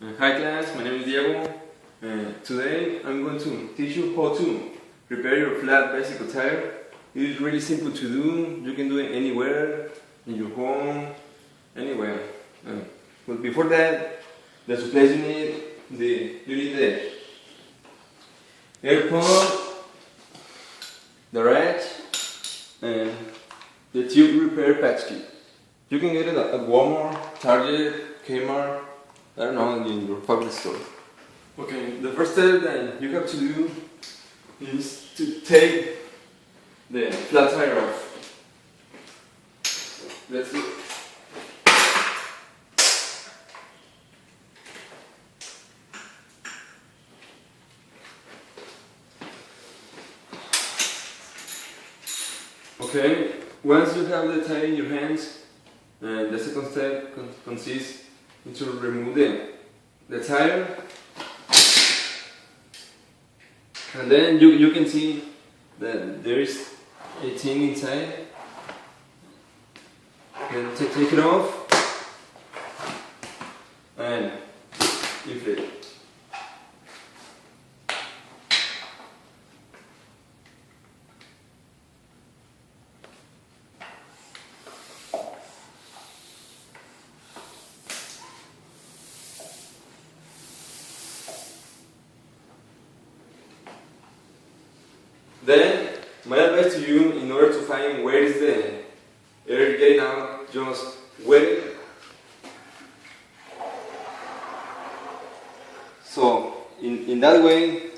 Hi class, my name is Diego. Today I'm going to teach you how to repair your flat bicycle tire. It is really simple to do. You can do it anywhere, in your home, anywhere. But before that, the supplies you need, you need the air pump, the wrench, and the tube repair patch kit. You can get it at Walmart, Target, Kmart, I don't know, in your favorite store. Okay, the first step that you have to do is to take the flat tire off. Let's do it. Okay, once you have the tire in your hands, the second step consists in to remove the tire, and then you can see that there is a thing inside. Then take it off and inflate it. Then, my advice to you, in order to find where is the air getting out, just wet it. So, in that way,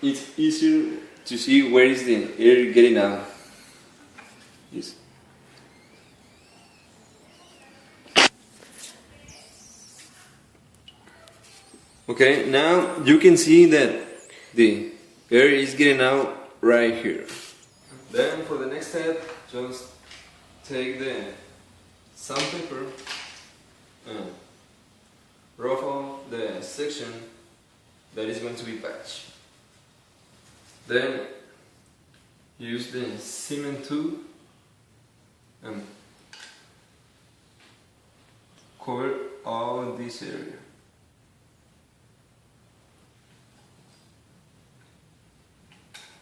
it's easier to see where is the air getting out. Yes. Okay, now you can see that the air is getting out right here. Then for the next step, just take the sandpaper and rough off the section that is going to be patched. Then use the cement tube and cover all this area.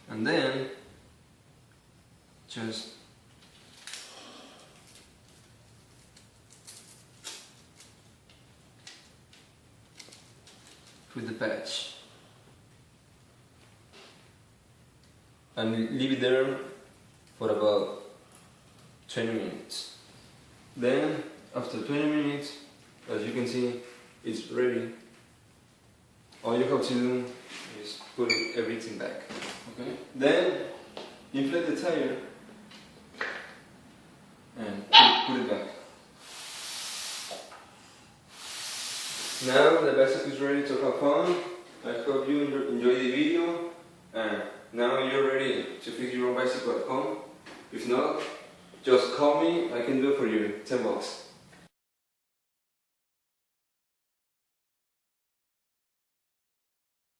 And then just put the patch and leave it there for about 20 minutes. Then after 20 minutes, as you can see, it's ready. All you have to do is put everything back. Okay. Then inflate the tire and put it back. Now the bicycle is ready to have fun. I hope you enjoy the video, and now you're ready to fix your own bicycle at home. If not, just call me, I can do it for you, $10.